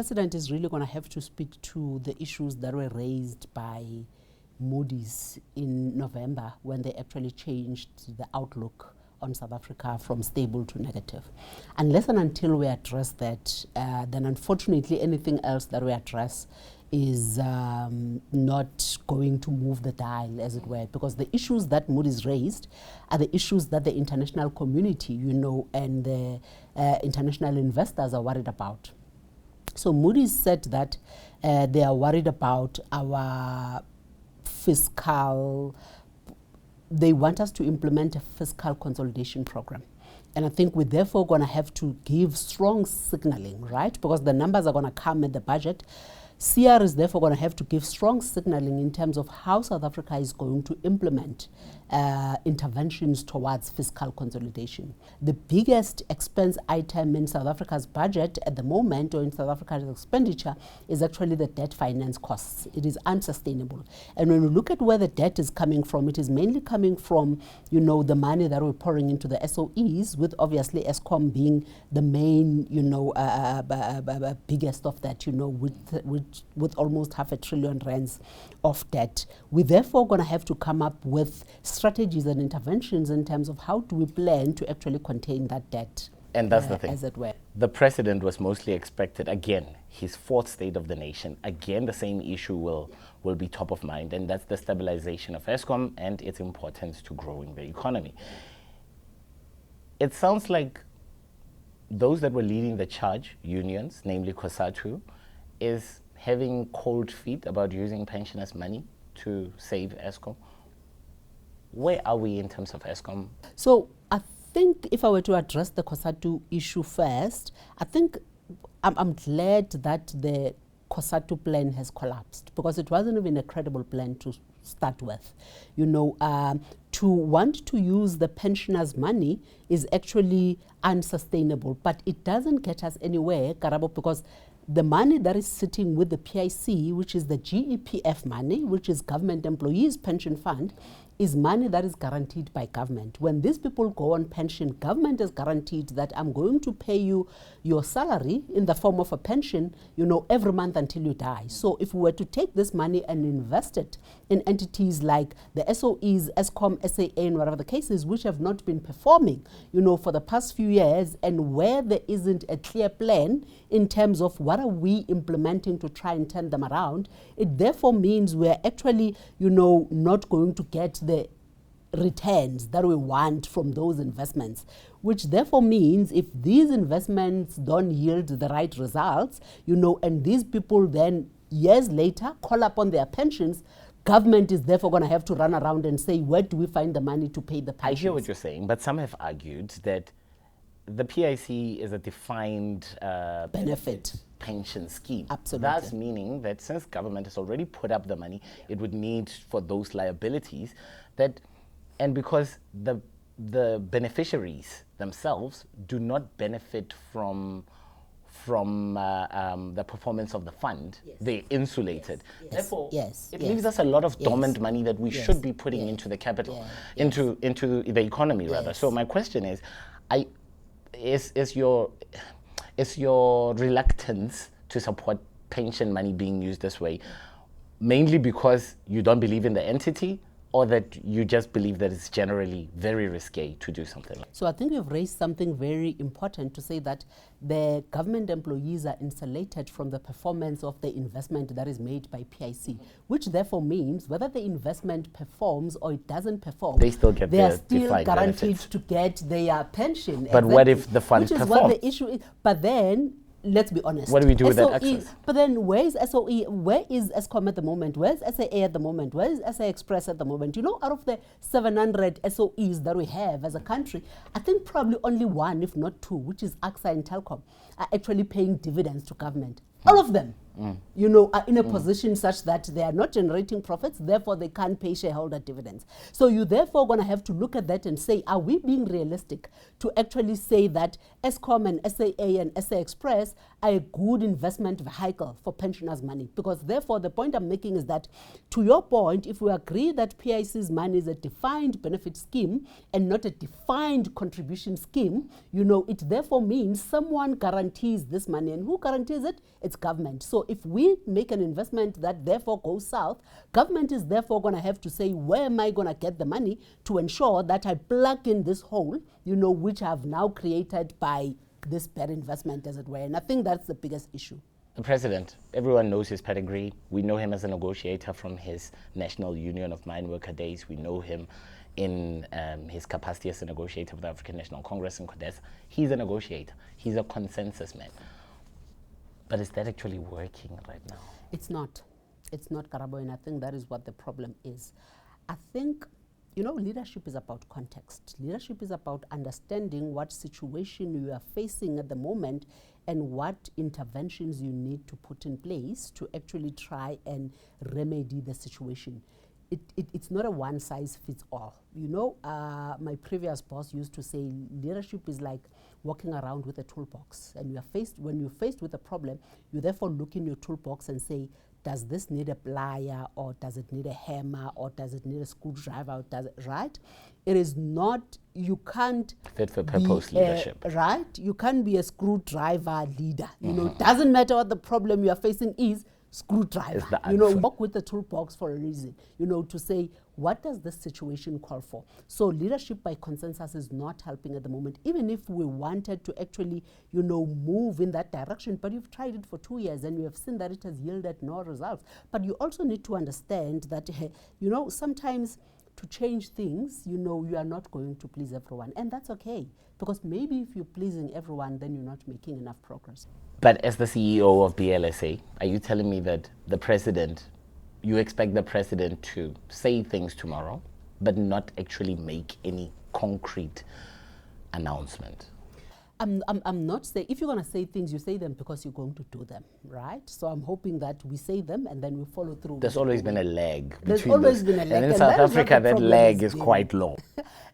president is really going to have to speak to the issues that were raised by Moody's in November when they actually changed the outlook on South Africa from stable to negative. Unless and until we address that, then unfortunately anything else that we address is not going to move the dial, as it were, because the issues that Moody's raised are the issues that the international community, and the international investors are worried about. So Moody's said that they are worried about our fiscal, they want us to implement a fiscal consolidation program. And I think we're therefore going to have to give strong signaling, right? Because the numbers are going to come at the budget. CR is therefore going to have to give strong signaling in terms of how South Africa is going to implement interventions towards fiscal consolidation. The biggest expense item in South Africa's budget at the moment, or in South Africa's expenditure, is actually the debt finance costs. It is unsustainable. And when we look at where the debt is coming from, it is mainly coming from, the money that we're pouring into the SOEs, with obviously Eskom being the main, biggest of that, with almost R500 billion of debt. We're therefore going to have to come up with strategies and interventions in terms of how do we plan to actually contain that debt. And that's the thing. As it were. The president was mostly expected, again, his fourth state of the nation, again, the same issue will be top of mind, and that's the stabilization of Eskom and its importance to growing the economy. It sounds like those that were leading the charge, unions, namely COSATU, is having cold feet about using pensioners' money to save Eskom. Where are we in terms of Eskom? So I think if I were to address the COSATU issue first, I think I'm glad that the COSATU plan has collapsed, because it wasn't even a credible plan to start with. To want to use the pensioners' money is actually unsustainable, but it doesn't get us anywhere, Karabo, because the money that is sitting with the PIC, which is the GEPF money, which is Government Employees Pension Fund, is money that is guaranteed by government. When these people go on pension, government is guaranteed that I'm going to pay you your salary in the form of a pension, every month until you die. So if we were to take this money and invest it in entities like the SOEs, Eskom, SAA, and whatever the case is, which have not been performing, for the past few years, and where there isn't a clear plan in terms of what are we implementing to try and turn them around, it therefore means we're actually, not going to get the returns that we want from those investments, which therefore means if these investments don't yield the right results, and these people then years later call upon their pensions, government is therefore going to have to run around and say, where do we find the money to pay the pensions? I hear what you're saying, but some have argued that the PIC is a defined benefit pension scheme. Absolutely. That's meaning that since government has already put up the money, it would need for those liabilities that, and because the beneficiaries themselves do not benefit from the performance of the fund, yes. They're insulated. Yes. Therefore, yes. It leaves us a lot of dormant money that we should be putting into the capital, into the economy rather. So my question is, is your reluctance to support pension money being used this way mainly because you don't believe in the entity, or that you just believe that it's generally very risque to do something like that? So I think you've raised something very important to say that the government employees are insulated from the performance of the investment that is made by PIC, which therefore means whether the investment performs or it doesn't perform, they still get are still guaranteed benefits to get their pension. But exactly. What if the fund performs? Which is what the issue is. But then, let's be honest. What do we do with that access? But then where is SOE? Where is Eskom at the moment? Where is SAA at the moment? Where is SA Express at the moment? Out of the 700 SOEs that we have as a country, I think probably only one, if not two, which is AXA and Telkom, are actually paying dividends to government. All of them, are in a position such that they are not generating profits, therefore they can't pay shareholder dividends. So you're therefore going to have to look at that and say, are we being realistic to actually say that Eskom and SAA and SA Express a good investment vehicle for pensioners' money. Because therefore, the point I'm making is that, to your point, if we agree that PIC's money is a defined benefit scheme and not a defined contribution scheme, it therefore means someone guarantees this money. And who guarantees it? It's government. So if we make an investment that therefore goes south, government is therefore going to have to say, where am I going to get the money to ensure that I plug in this hole, which I've now created by this bad investment, as it were. And I think that's the biggest issue. The president, everyone knows his pedigree. We know him as a negotiator from his National Union of Mine Worker days. We know him in his capacity as a negotiator for the African National Congress in CODESA. He's a negotiator. He's a consensus man. But is that actually working right now? It's not. It's not, Karabo, and I think that is what the problem is. I think leadership is about context. Leadership is about understanding what situation you are facing at the moment and what interventions you need to put in place to actually try and remedy the situation. It's not a one-size-fits-all. My previous boss used to say leadership is like walking around with a toolbox. And when you're faced with a problem, you therefore look in your toolbox and say, does this need a plier, or does it need a hammer, or does it need a screwdriver, right? It is not, you can't fit for purpose leadership. Right? You can't be a screwdriver leader. It doesn't matter what the problem you are facing is, screwdriver. Work with the toolbox for a reason, to say, what does this situation call for? So leadership by consensus is not helping at the moment, even if we wanted to actually, move in that direction. But you've tried it for 2 years and you have seen that it has yielded no results. But you also need to understand that, sometimes to change things, you are not going to please everyone. And that's okay, because maybe if you're pleasing everyone, then you're not making enough progress. But as the CEO of BLSA, are you telling me that you expect the president to say things tomorrow, but not actually make any concrete announcement? I'm not saying, if you're going to say things, you say them because you're going to do them, right? So I'm hoping that we say them and then we follow through. There's always been a lag. There's always been a lag. And in South Africa, that lag is quite long.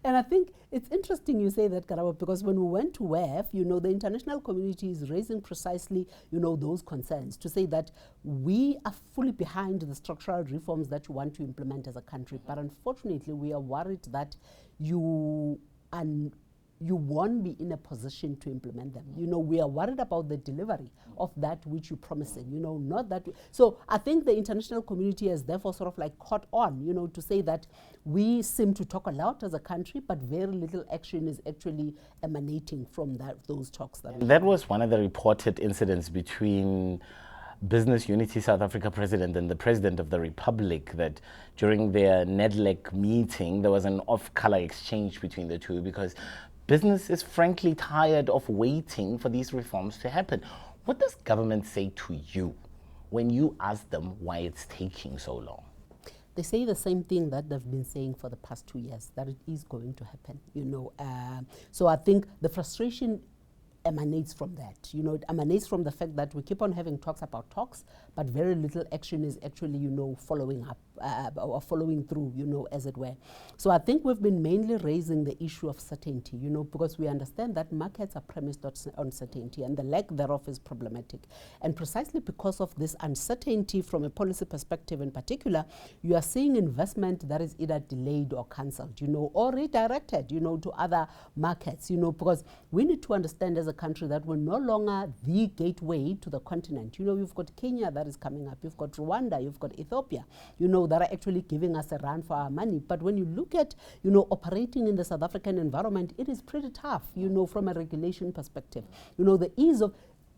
And I think it's interesting you say that, Karabo, because when we went to WEF, the international community is raising precisely, those concerns to say that we are fully behind the structural reforms that you want to implement as a country. But unfortunately, we are worried that you won't be in a position to implement them. We are worried about the delivery of that which you're promising, not that. So I think the international community has therefore sort of like caught on, to say that we seem to talk a lot as a country, but very little action is actually emanating from those talks. That was one of the reported incidents between Business Unity South Africa president and the president of the Republic, that during their NEDLEC meeting, there was an off-color exchange between the two, because business is frankly tired of waiting for these reforms to happen. What does government say to you when you ask them why it's taking so long? They say the same thing that they've been saying for the past 2 years, that it is going to happen. So I think the frustration emanates from that. It emanates from the fact that we keep on having talks about talks, but very little action is actually, following up or following through, as it were. So I think we've been mainly raising the issue of certainty, because we understand that markets are premised on certainty, and the lack thereof is problematic. And precisely because of this uncertainty from a policy perspective in particular, you are seeing investment that is either delayed or cancelled, or redirected, to other markets, because we need to understand as a country that we're no longer the gateway to the continent. You've got Kenya that is coming up, you've got Rwanda, you've got Ethiopia, that are actually giving us a run for our money. But when you look at, operating in the South African environment, it is pretty tough, from a regulation perspective.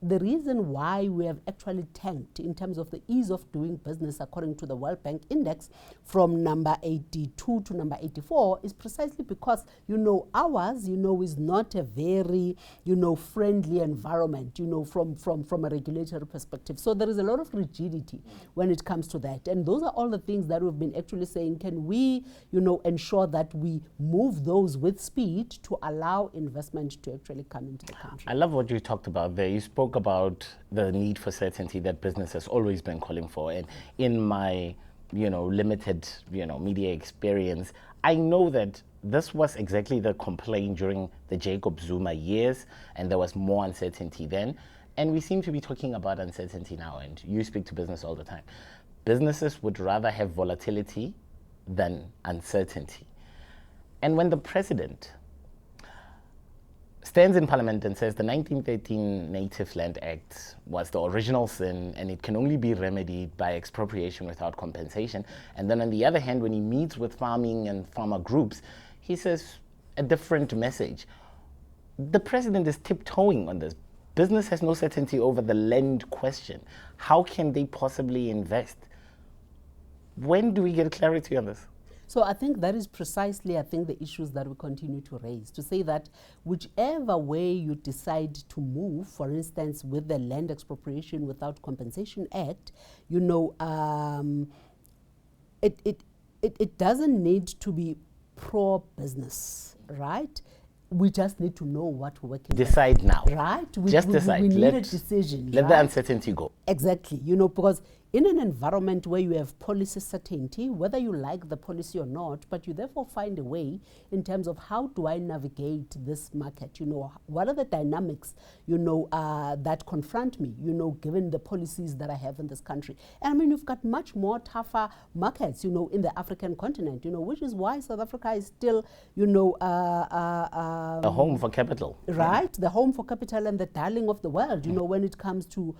The reason why we have actually tanked in terms of the ease of doing business according to the World Bank Index from number 82 to number 84 is precisely because, ours, is not a very, friendly environment, from a regulatory perspective. So there is a lot of rigidity when it comes to that. And those are all the things that we've been actually saying, can we, ensure that we move those with speed to allow investment to actually come into the country. I love what you talked about there. You spoke about the need for certainty that business has always been calling for. And in my, limited, media experience, I know that this was exactly the complaint during the Jacob Zuma years, and there was more uncertainty then. And we seem to be talking about uncertainty now, and you speak to business all the time. Businesses would rather have volatility than uncertainty. And when the president stands in Parliament and says the 1913 Native Land Act was the original sin and it can only be remedied by expropriation without compensation, and then on the other hand, when he meets with farming and farmer groups, he says a different message. The president is tiptoeing on this. Business has no certainty over the land question. How can they possibly invest? When do we get clarity on this? So I think that is precisely, the issues that we continue to raise, to say that whichever way you decide to move, for instance, with the Land Expropriation Without Compensation Act, it doesn't need to be pro-business, right? We just need to know what we're working Decide on. now. Right? Decide. We need a decision. Let the uncertainty go. Exactly. Because in an environment where you have policy certainty, whether you like the policy or not, but you therefore find a way in terms of how do I navigate this market? What are the dynamics, that confront me, given the policies that I have in this country. And you've got much more tougher markets, in the African continent, which is why South Africa is still, a home for capital. Right, the home for capital and the darling of the world, when it comes to,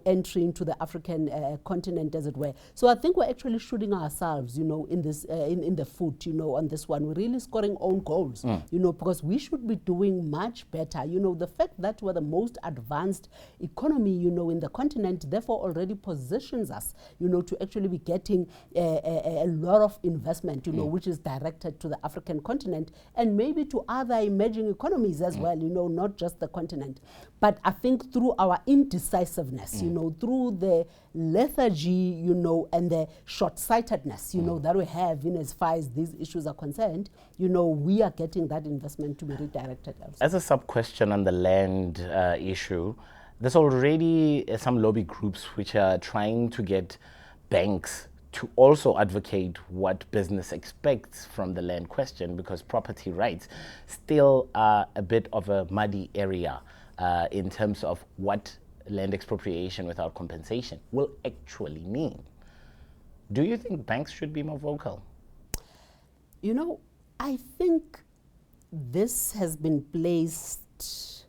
entry into the African continent, as it were. So I think we're actually shooting ourselves, in this, in the foot, on this one. We're really scoring own goals, because we should be doing much better. The fact that we're the most advanced economy, in the continent, therefore already positions us, to actually be getting a lot of investment, which is directed to the African continent and maybe to other emerging economies as well, not just the continent. But I think through our indecisiveness, through the lethargy, and the short-sightedness, that we have, as far as these issues are concerned, we are getting that investment to be redirected elsewhere. As a sub-question on the land issue, there's already some lobby groups which are trying to get banks to also advocate what business expects from the land question, because property rights still are a bit of a muddy area in terms of what land expropriation without compensation will actually mean. Do you think banks should be more vocal? I think this has been placed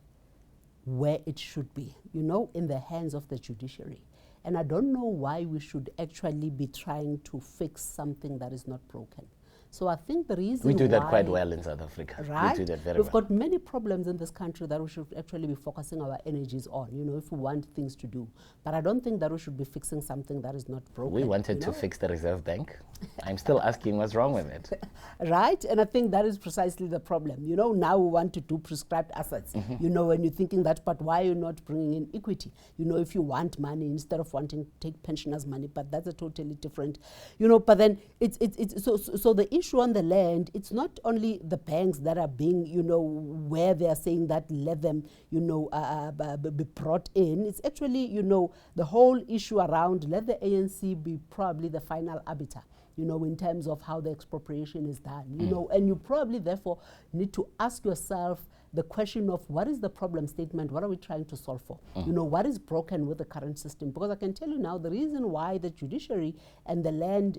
where it should be, in the hands of the judiciary. And I don't know why we should actually be trying to fix something that is not broken. So I think the reason we do that quite well in South Africa. Right? We do that very We've well. got many problems in this country that we should actually be focusing our energies on, if we want things to do. But I don't think that we should be fixing something that is not broken. We wanted to fix the Reserve Bank. I'm still asking what's wrong with it. Right? And I think that is precisely the problem. Now we want to do prescribed assets, and you're thinking that, but why are you not bringing in equity? If you want money instead of wanting to take pensioners' money, but that's a totally different, but then so the issue on the land, it's not only the banks that are being, where they are saying that let them, be brought in. It's actually, the whole issue around let the ANC be probably the final arbiter, in terms of how the expropriation is done, and you probably therefore need to ask yourself the question of what is the problem statement, what are we trying to solve for? What is broken with the current system? Because I can tell you now, the reason why the judiciary and the land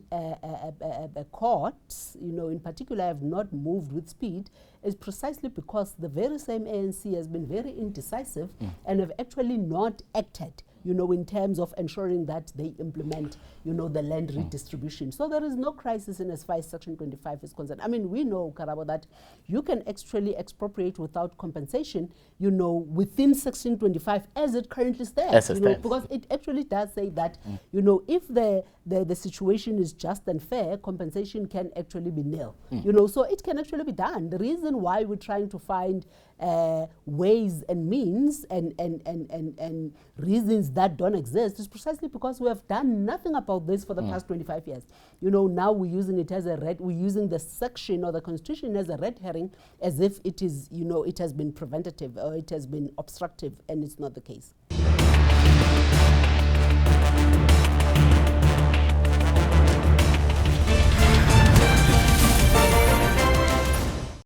courts, in particular, have not moved with speed is precisely because the very same ANC has been very indecisive and have actually not acted, in terms of ensuring that they implement, the land redistribution. So there is no crisis in as far as Section 25 is concerned. We know, Karabo, that you can actually expropriate without compensation, within Section 25 as it currently stands. Because it actually does say that, if the situation is just and fair, compensation can actually be nil. So it can actually be done. The reason why we're trying to find ways and means and reasons that don't exist is precisely because we have done nothing about this for the past 25 years. Now we're using it as we're using the section or the constitution as a red herring, as if it is, it has been preventative or it has been obstructive, and it's not the case.